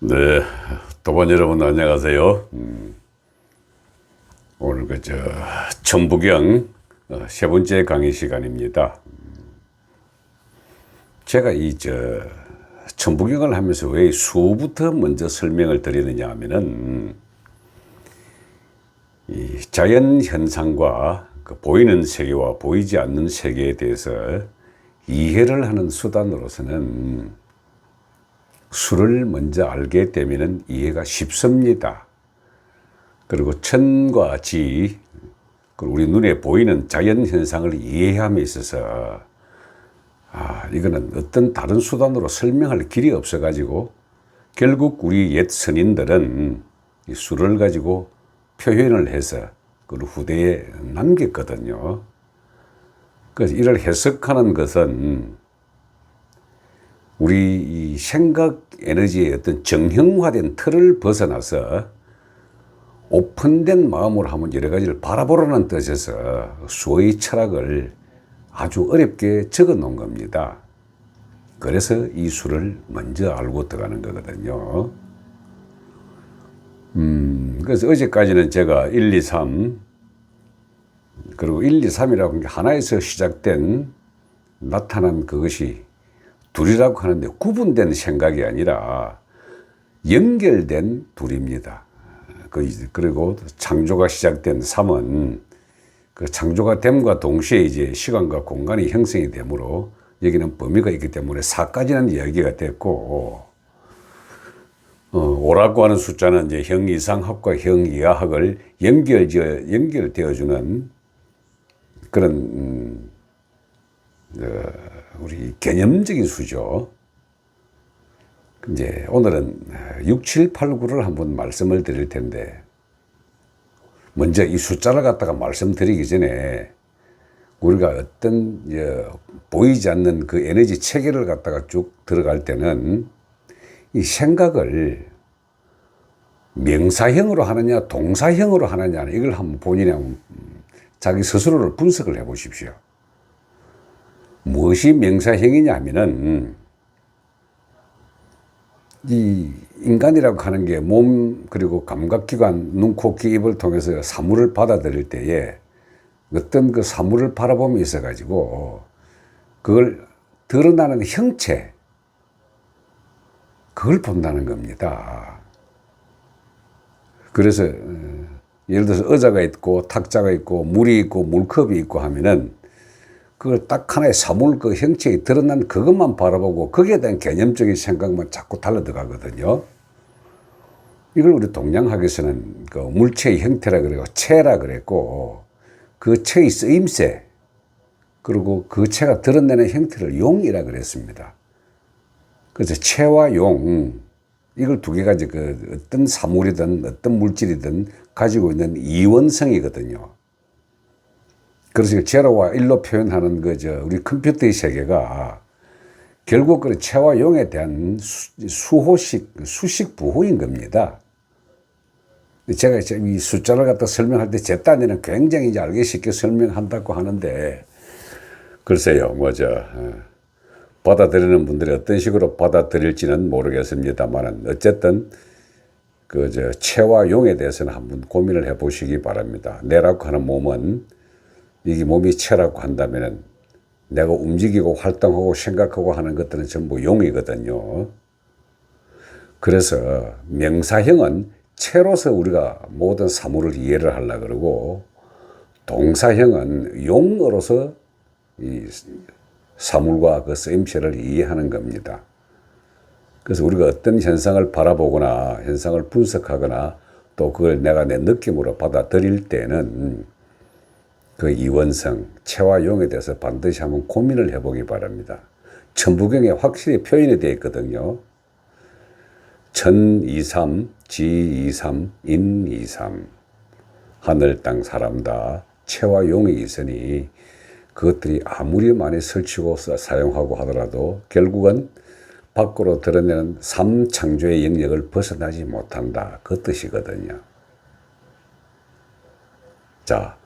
네, 도반 여러분 안녕하세요. 오늘 천부경 세 번째 강의 시간입니다. 제가 천부경을 하면서 왜 수부터 먼저 설명을 드리느냐 하면은 이 자연 현상과 그 보이는 세계와 보이지 않는 세계에 대해서 이해를 하는 수단으로서는 수를 먼저 알게 되면 이해가 쉽습니다. 그리고 천과 지, 그리고 우리 눈에 보이는 자연 현상을 이해함에 있어서 이거는 어떤 다른 수단으로 설명할 길이 없어가지고 결국 우리 옛 선인들은 이 수를 가지고 표현을 해서 그걸 후대에 남겼거든요. 그래서 이를 해석하는 것은 우리 이 생각 에너지의 어떤 정형화된 틀을 벗어나서 오픈된 마음으로 하면 여러 가지를 바라보라는 뜻에서 수의 철학을 아주 어렵게 적어 놓은 겁니다. 그래서 이 수를 먼저 알고 들어가는 거거든요. 그래서 어제까지는 제가 1, 2, 3 그리고 1, 2, 3이라고 하는 게 하나에서 시작된 나타난 그것이 둘이라고 하는데 구분된 생각이 아니라 연결된 둘입니다. 그리고 창조가 시작된 3은 그 창조가 됨과 동시에 이제 시간과 공간이 형성이 되므로 여기는 범위가 있기 때문에 4까지는 이야기가 됐고, 5라고 하는 숫자는 이제 형이상학과 형이하학을 연결되어주는 그런 우리 개념적인 수죠. 이제 오늘은 6, 7, 8, 9를 한번 말씀을 드릴 텐데, 먼저 이 숫자를 갖다가 말씀드리기 전에 우리가 어떤 보이지 않는 그 에너지 체계를 갖다가 쭉 들어갈 때는 이 생각을 명사형으로 하느냐 동사형으로 하느냐 이걸 한번 본인이 자기 스스로를 분석을 해 보십시오. 무엇이 명사형이냐 하면은 이 인간이라고 하는 게 몸 그리고 감각기관 눈, 코, 귀, 입을 통해서 사물을 받아들일 때에 어떤 그 사물을 바라봄이 있어 가지고 그걸 드러나는 형체 그걸 본다는 겁니다. 그래서 예를 들어서 의자가 있고 탁자가 있고 물이 있고 물컵이 있고 하면은 그걸 딱 하나의 사물 그 형체에 드러난 그것만 바라보고 거기에 대한 개념적인 생각만 자꾸 달라 들어가거든요. 이걸 우리 동양학에서는 그 물체의 형태라 그래고 체라 그랬고 그 체의 쓰임새 그리고 그 체가 드러내는 형태를 용이라 그랬습니다. 그래서 체와 용 이걸 두 개가 그 어떤 사물이든 어떤 물질이든 가지고 있는 이원성이거든요. 그래서 제로와 일로 표현하는 우리 컴퓨터의 세계가 결국 그 체와 용에 대한 수식 부호인 겁니다. 제가 이 숫자를 갖다 설명할 때 제 딴에는 굉장히 이제 알기 쉽게 설명한다고 하는데, 글쎄요, 받아들이는 분들이 어떤 식으로 받아들일지는 모르겠습니다만, 어쨌든, 체와 용에 대해서는 한번 고민을 해 보시기 바랍니다. 내라고 하는 몸은 이게 몸이 체라고 한다면은 내가 움직이고 활동하고 생각하고 하는 것들은 전부 용이거든요. 그래서 명사형은 체로서 우리가 모든 사물을 이해를 하려고 그러고 동사형은 용어로서 이 사물과 그 쓰임새를 이해하는 겁니다. 그래서 우리가 어떤 현상을 바라보거나 현상을 분석하거나 또 그걸 내가 내 느낌으로 받아들일 때는 그 이원성, 체와 용에 대해서 반드시 한번 고민을 해보기 바랍니다. 천부경에 확실히 표현이 되어 있거든요. 천 이삼, 지 이삼, 인 이삼. 하늘, 땅, 사람 다 체와 용이 있으니 그것들이 아무리 많이 설치고 사용하고 하더라도 결국은 밖으로 드러내는 삼창조의 영역을 벗어나지 못한다. 그 뜻이거든요. 자,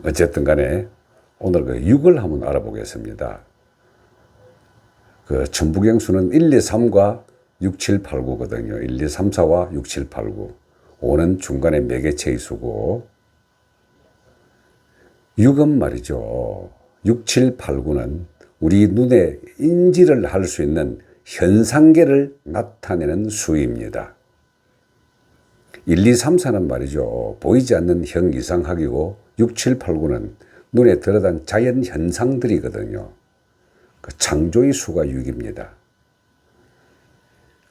어쨌든 간에 오늘 그 6을 한번 알아보겠습니다. 그 천부경수는 1, 2, 3과 6, 7, 8, 9거든요. 1, 2, 3, 4와 6, 7, 8, 9. 5는 중간에 매개체의 수고. 6은 말이죠. 6, 7, 8, 9는 우리 눈에 인지를 할 수 있는 현상계를 나타내는 수입니다. 1, 2, 3, 4는 말이죠. 보이지 않는 형이상학이고 6, 7, 8, 9는 눈에 드러난 자연 현상들이거든요. 그 창조의 수가 6입니다.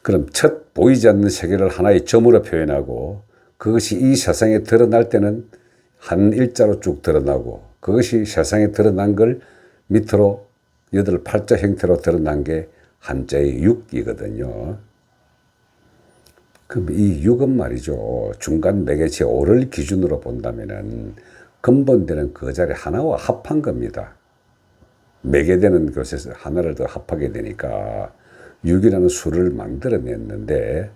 그럼 첫 보이지 않는 세계를 하나의 점으로 표현하고 그것이 이 세상에 드러날 때는 한 일자로 쭉 드러나고 그것이 세상에 드러난 걸 밑으로 8팔자 형태로 드러난 게 한자의 6이거든요. 그럼 이 6은 말이죠. 중간 매개체 5를 기준으로 본다면은 근본되는 그 자리 하나와 합한 겁니다. 매개되는 것에서 하나를 더 합하게 되니까 6이라는 수를 만들어냈는데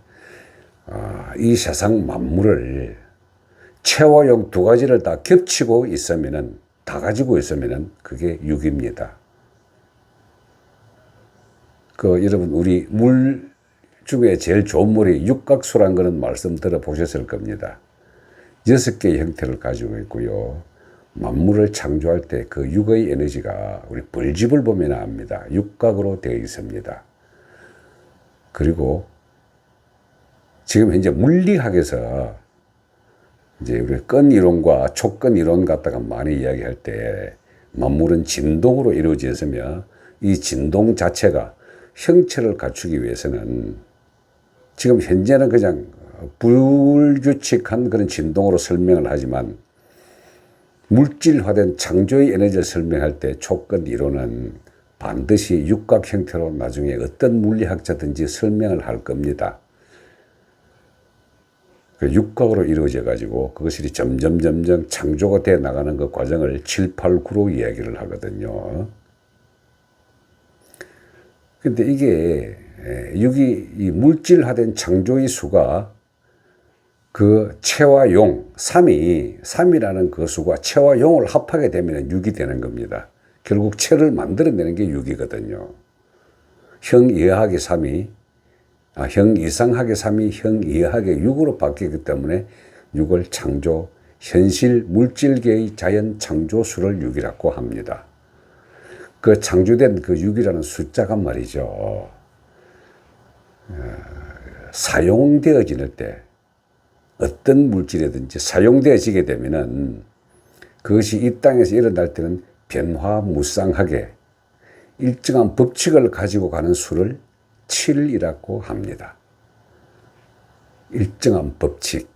이 세상 만물을 체와 용 두 가지를 다 겹치고 있으면은 다 가지고 있으면은 그게 6입니다. 여러분 우리 물 중에 제일 좋은 물이 육각수란 거는 말씀 들어보셨을 겁니다. 6개의 형태를 가지고 있고요. 만물을 창조할 때 그 육의 에너지가 우리 벌집을 보면 압니다. 육각으로 되어 있습니다. 그리고 지금 현재 물리학에서 이제 우리 끈 이론과 촉근 이론 갖다가 많이 이야기할 때 만물은 진동으로 이루어져 있으며 이 진동 자체가 형체를 갖추기 위해서는 지금 현재는 그냥 불규칙한 그런 진동으로 설명을 하지만 물질화된 창조의 에너지를 설명할 때 촉근 이론은 반드시 육각 형태로 나중에 어떤 물리학자든지 설명을 할 겁니다. 육각으로 이루어져 가지고 그것이 점점 창조가 되어 나가는 그 과정을 7, 8, 9로 이야기를 하거든요. 근데 이게 이 물질화된 창조의 수가 그 체와 용, 3이라는 그 수가 체와 용을 합하게 되면 6이 되는 겁니다. 결국 체를 만들어내는 게 6이거든요. 형이하게 3이, 형이상하게 3이 형이하게 6으로 바뀌기 때문에 6을 창조, 현실 물질계의 자연 창조수를 6이라고 합니다. 그 창조된 그 6이라는 숫자가 말이죠. 사용되어질 때 어떤 물질이든지 사용되어지게 되면은 그것이 이 땅에서 일어날 때는 변화무쌍하게 일정한 법칙을 가지고 가는 수를 7이라고 합니다. 일정한 법칙.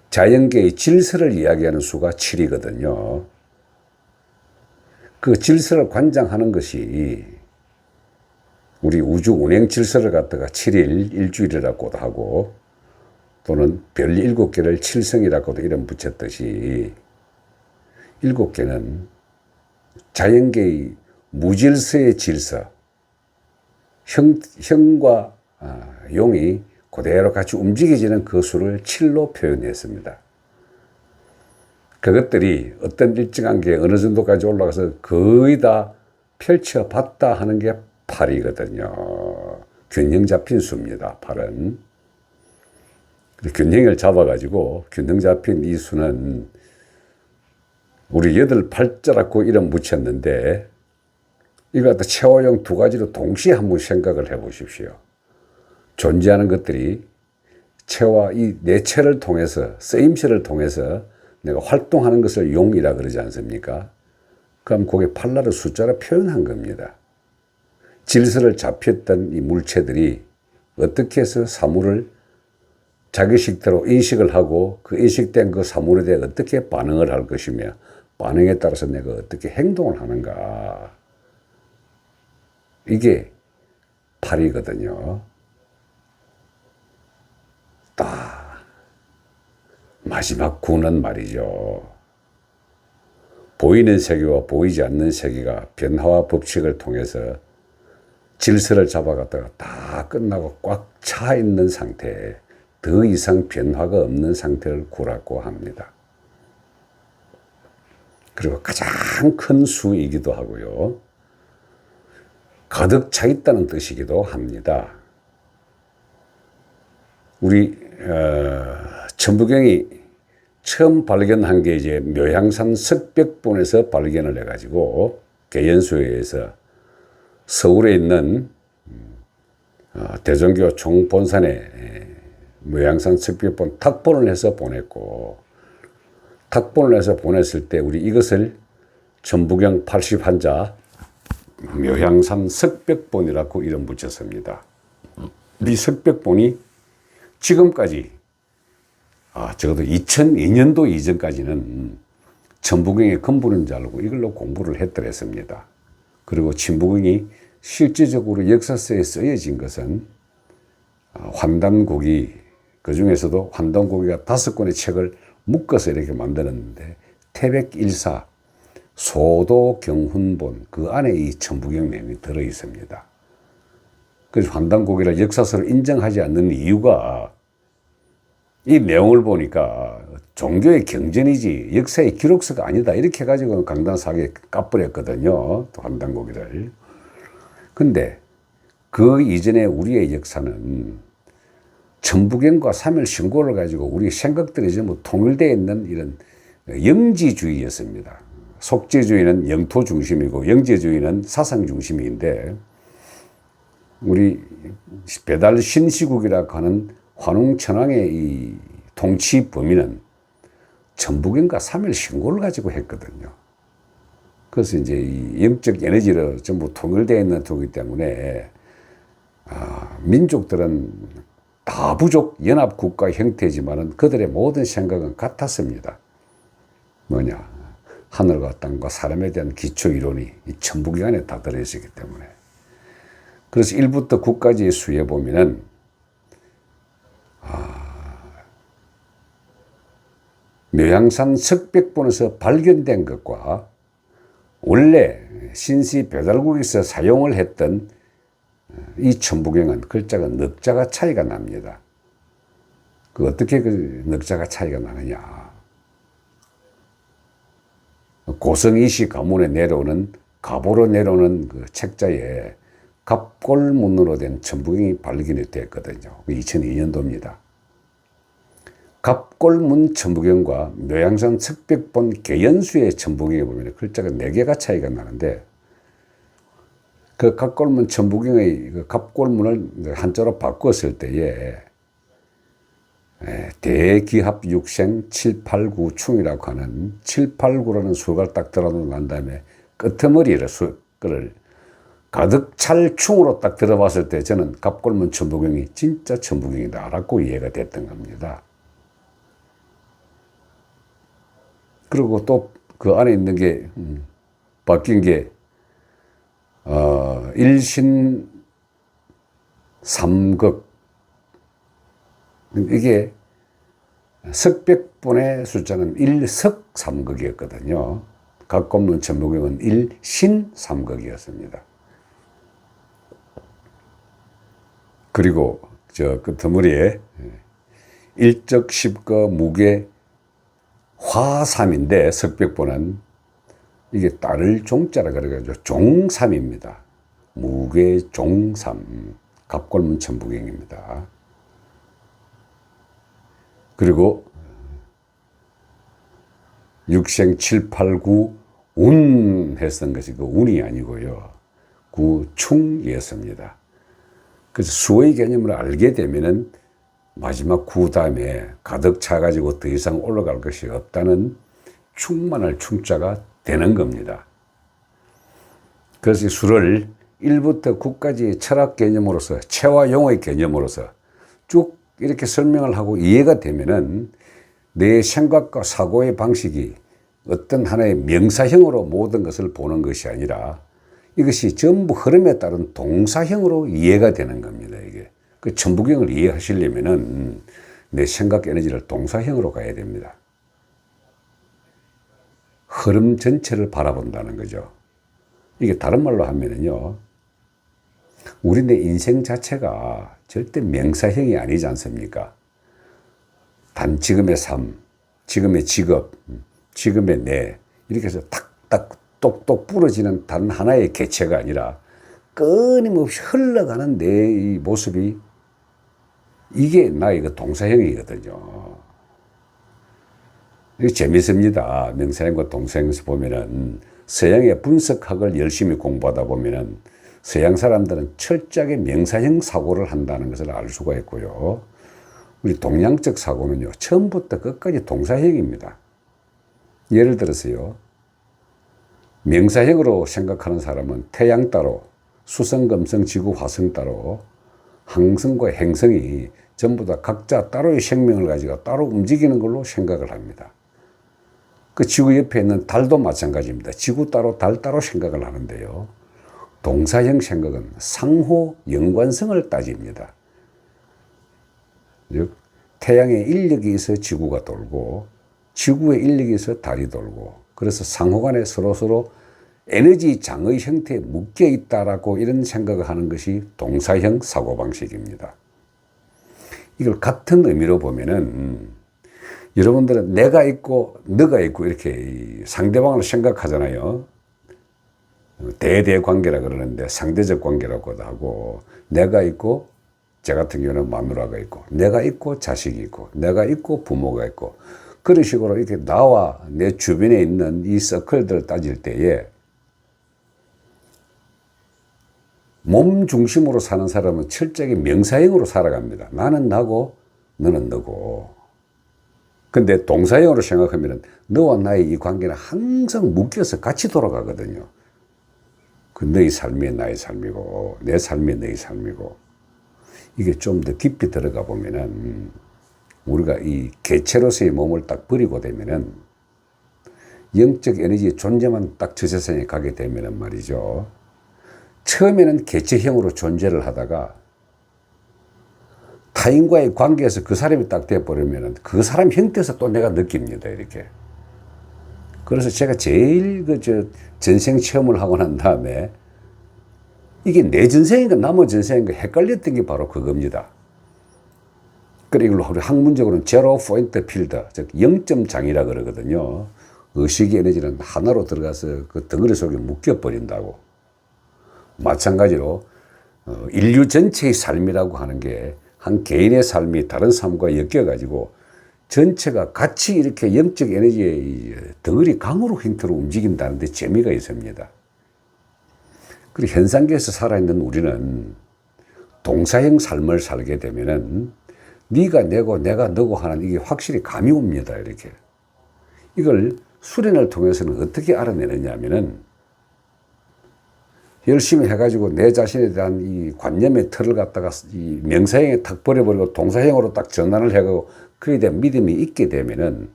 자연계의 질서를 이야기하는 수가 7이거든요. 그 질서를 관장하는 것이 우리 우주 운행 질서를 갖다가 7일, 일주일이라고도 하고 또는 별 7개를 7성이라고도 이름 붙였듯이 7개는 자연계의 무질서의 질서, 형과 용이 그대로 같이 움직여지는 그 수를 7로 표현했습니다. 그것들이 어떤 일정한 게 어느 정도까지 올라가서 거의 다 펼쳐봤다 하는 게 8이거든요. 균형 잡힌 수입니다. 8은. 균형을 잡아가지고 균형 잡힌 이 수는 우리 8팔자라고 이름 붙였는데 이거 갖다 체화용 두 가지로 동시에 한번 생각을 해 보십시오. 존재하는 것들이 체와 이 내체를 통해서 쓰임새를 통해서 내가 활동하는 것을 용이라 그러지 않습니까? 그럼 그게 팔라를 숫자로 표현한 겁니다. 질서를 잡혔던 이 물체들이 어떻게 해서 사물을 자기 식대로 인식을 하고 그 인식된 그 사물에 대해 어떻게 반응을 할 것이며 반응에 따라서 내가 어떻게 행동을 하는가. 이게 8이거든요. 딱 마지막 9는 말이죠. 보이는 세계와 보이지 않는 세계가 변화와 법칙을 통해서 질서를 잡아갔다가 다 끝나고 꽉 차 있는 상태, 더 이상 변화가 없는 상태를 9라고 합니다. 그리고 가장 큰 수이기도 하고요. 가득 차 있다는 뜻이기도 합니다. 우리 천부경이 처음 발견한 게 이제 묘향산 석백본에서 발견을 해가지고 계연수에서 서울에 있는 대종교 총본산에 묘향산 석백본 탁본을 해서 보냈고, 탁본을 해서 보냈을 때 우리 이것을 천부경 80한자 묘향산 석백본이라고 이름 붙였습니다. 이 석백본이 지금까지 적어도 2002년도 이전까지는 천부경의 근본인 줄 알고 이걸로 공부를 했더랬습니다. 그리고 천부경이 실질적으로 역사서에 쓰여진 것은 환단고기, 그 중에서도 환단고기가 5권의 책을 묶어서 이렇게 만들었는데 태백일사, 소도경훈본 그 안에 이 천부경 내용이 들어 있습니다. 그래서 환단고기를 역사서로 인정하지 않는 이유가 이 내용을 보니까 종교의 경전이지 역사의 기록서가 아니다 이렇게 해가지고 강단사하게 까버렸거든요, 환단고기를. 근데 그 이전에 우리의 역사는 천부경과 삼일신고를 가지고 우리 생각들이 전부 통일되어 있는 이런 영지주의였습니다. 속죄주의는 영토 중심이고 영지주의는 사상 중심인데, 우리 배달 신시국이라고 하는 환웅천황의 이 통치 범위는 천부경과 삼일신고를 가지고 했거든요. 그래서 이제 이 영적 에너지로 전부 통일되어 있는 도기 때문에 민족들은 다부족 연합국가 형태지만은 그들의 모든 생각은 같았습니다. 뭐냐, 하늘과 땅과 사람에 대한 기초 이론이 이 천부경 안에 다 들어있기 때문에. 그래서 1부터 9까지의 수에 보면은 묘향산 석백본에서 발견된 것과 원래 신시 배달국에서 사용을 했던 이 천부경은 글자가 넉자가 차이가 납니다. 그 어떻게 그 넉자가 차이가 나느냐. 고성이시 가문에 내려오는, 가보로 내려오는 그 책자에 갑골문으로 된 천부경이 발견이 됐거든요. 2002년도입니다. 갑골문 천부경과 묘향산 석백본 계연수의 천부경에 보면 글자가 4개가 차이가 나는데, 그 갑골문 천부경의 그 갑골문을 한자로 바꿨을 때에 대기합 육생 789충이라고 하는 789라는 수가 딱 들어놓고 난 다음에 끄트머리를 수를 가득 찰 충으로 딱 들어봤을 때 저는 갑골문 천부경이 진짜 천부경이다라고 이해가 됐던 겁니다. 그리고 또 그 안에 있는 게 바뀐 게 일신 삼극, 이게 석백본의 숫자는 일석삼극이었거든요. 갑골문 천부경은 일신삼극이었습니다. 그리고 저 끝머리에 일적십거 무게 화삼인데, 석백본은 이게 딸을 종자라 그래가지고 종삼입니다. 무게 종삼, 갑골문 천부경입니다. 그리고 육생 789 운 했던 것이 그 운이 아니고요, 구충이었습니다. 그래서 수의 개념을 알게 되면은 마지막 구 다음에 가득 차가지고 더 이상 올라갈 것이 없다는 충만할 충자가 되는 겁니다. 그래서 수를 1부터 9까지 철학 개념으로서, 체와 용의 개념으로서 쭉 이렇게 설명을 하고 이해가 되면은 내 생각과 사고의 방식이 어떤 하나의 명사형으로 모든 것을 보는 것이 아니라 이것이 전부 흐름에 따른 동사형으로 이해가 되는 겁니다. 이게 그 천부경을 이해하시려면은 내 생각 에너지를 동사형으로 가야 됩니다. 흐름 전체를 바라본다는 거죠. 이게 다른 말로 하면은요, 우리 내 인생 자체가 절대 명사형이 아니지 않습니까? 단 지금의 삶, 지금의 직업, 지금의 내, 이렇게 해서 탁탁 똑똑 부러지는 단 하나의 개체가 아니라 끊임없이 흘러가는 내 이 모습이 이게 나의 그 동사형이거든요. 이게 재밌습니다. 명사형과 동사형에서 보면은 서양의 분석학을 열심히 공부하다 보면은 서양 사람들은 철저하게 명사형 사고를 한다는 것을 알 수가 있고요. 우리 동양적 사고는요, 처음부터 끝까지 동사형입니다. 예를 들어서요, 명사형으로 생각하는 사람은 태양 따로, 수성, 금성, 지구, 화성 따로 항성과 행성이 전부 다 각자 따로의 생명을 가지고 따로 움직이는 걸로 생각을 합니다. 그 지구 옆에 있는 달도 마찬가지입니다. 지구 따로, 달 따로 생각을 하는데요. 동사형 생각은 상호 연관성을 따집니다. 즉, 태양의 인력이 있어 지구가 돌고, 지구의 인력이 있어 달이 돌고, 그래서 상호 간에 서로서로 에너지 장의 형태에 묶여 있다라고 이런 생각을 하는 것이 동사형 사고방식입니다. 이걸 같은 의미로 보면은 여러분들은 내가 있고 너가 있고 이렇게 상대방을 생각하잖아요. 대대관계라 그러는데 상대적 관계라고도 하고, 내가 있고 제 같은 경우는 마누라가 있고, 내가 있고 자식이 있고, 내가 있고 부모가 있고, 그런 식으로 이렇게 나와 내 주변에 있는 이 서클들을 따질 때에 몸 중심으로 사는 사람은 철저하게 명사형으로 살아갑니다. 나는 나고 너는 너고. 근데 동사형으로 생각하면 너와 나의 이 관계는 항상 묶여서 같이 돌아가거든요. 그 너의 삶이 나의 삶이고 내 삶이 너의 삶이고, 이게 좀 더 깊이 들어가 보면은 우리가 이 개체로서의 몸을 딱 버리고 되면은 영적 에너지의 존재만 딱 저 세상에 가게 되면은 말이죠. 처음에는 개체형으로 존재를 하다가 타인과의 관계에서 그 사람이 딱 돼버리면은 그 사람 형태에서 또 내가 느낍니다. 이렇게. 그래서 제가 제일 전생 체험을 하고 난 다음에 이게 내 전생인가 남의 전생인가 헷갈렸던 게 바로 그겁니다. 그래, 이걸 우리 학문적으로는 제로 포인트 필드, 즉 0점장이라 그러거든요. 의식의 에너지는 하나로 들어가서 그 덩어리 속에 묶여버린다고. 마찬가지로 인류 전체의 삶이라고 하는 게 한 개인의 삶이 다른 삶과 엮여가지고 전체가 같이 이렇게 영적 에너지의 덩어리 강으로 형태로 움직인다는 데 재미가 있습니다. 그리고 현상계에서 살아있는 우리는 동사형 삶을 살게 되면은 네가 내고 내가 너고 하는 이게 확실히 감이 옵니다. 이렇게. 이걸 수련을 통해서는 어떻게 알아내느냐 하면은 열심히 해가지고 내 자신에 대한 이 관념의 틀을 갖다가 이 명사형에 탁 버려버리고 동사형으로 딱 전환을 해가고 그에 대한 믿음이 있게 되면은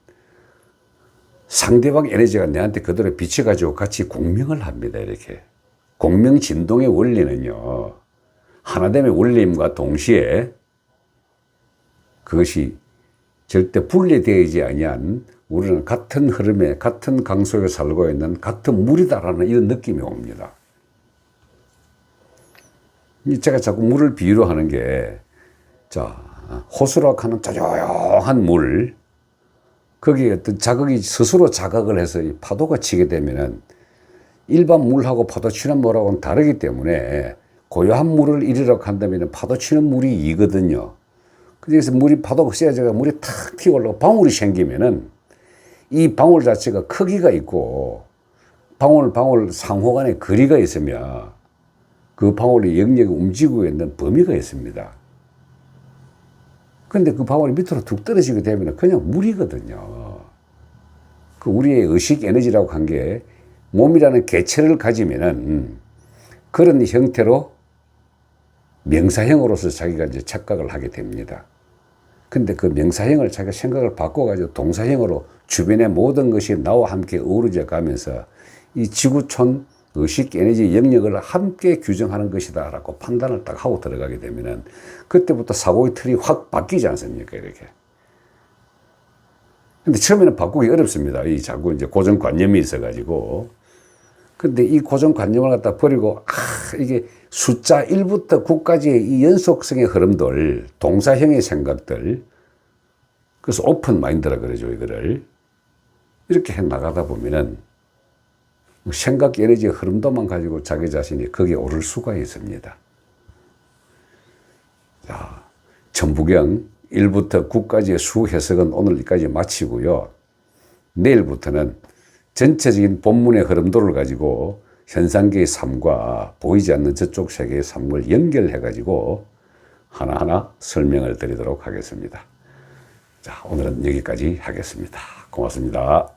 상대방 에너지가 내한테 그대로 비춰가지고 같이 공명을 합니다. 이렇게. 공명 진동의 원리는요, 하나됨의 원리임과 동시에 그것이 절대 분리되지 아니한 우리는 같은 흐름에 같은 강 속에 살고 있는 같은 물이다라는 이런 느낌이 옵니다. 제가 자꾸 물을 비유로 하는 게, 자, 호수로 가는 조용한 물, 거기에 어떤 자극이 스스로 자극을 해서 이 파도가 치게 되면은 일반 물하고 파도 치는 물하고는 다르기 때문에 고요한 물을 이리로 간다면 파도 치는 물이 이거든요. 그래서 물이 파도가 세져가 물이 탁 튀어 올라오고 방울이 생기면은 이 방울 자체가 크기가 있고 방울 상호 간에 거리가 있으며 그 방울의 영역이 움직이고 있는 범위가 있습니다. 근데 그 방울이 밑으로 툭 떨어지게 되면 그냥 물이거든요. 그 우리의 의식 에너지라고 한 게 몸이라는 개체를 가지면은 그런 형태로 명사형으로서 자기가 이제 착각을 하게 됩니다. 근데 그 명사형을 자기가 생각을 바꿔가지고 동사형으로 주변의 모든 것이 나와 함께 어우러져 가면서 이 지구촌 의식 에너지 영역을 함께 규정하는 것이다 라고 판단을 딱 하고 들어가게 되면은 그때부터 사고의 틀이 확 바뀌지 않습니까? 이렇게. 근데 처음에는 바꾸기 어렵습니다. 이 자꾸 이제 고정관념이 있어가지고. 근데 이 고정관념을 갖다 버리고, 이게 숫자 1부터 9까지의 이 연속성의 흐름들, 동사형의 생각들, 그래서 오픈 마인드라 그러죠, 이거를. 이렇게 해 나가다 보면은 생각 에너지의 흐름도만 가지고 자기 자신이 거기에 오를 수가 있습니다. 자, 천부경 1부터 9까지의 수 해석은 오늘까지 마치고요. 내일부터는 전체적인 본문의 흐름도를 가지고 현상계의 삶과 보이지 않는 저쪽 세계의 삶을 연결해 가지고 하나하나 설명을 드리도록 하겠습니다. 자, 오늘은 여기까지 하겠습니다. 고맙습니다.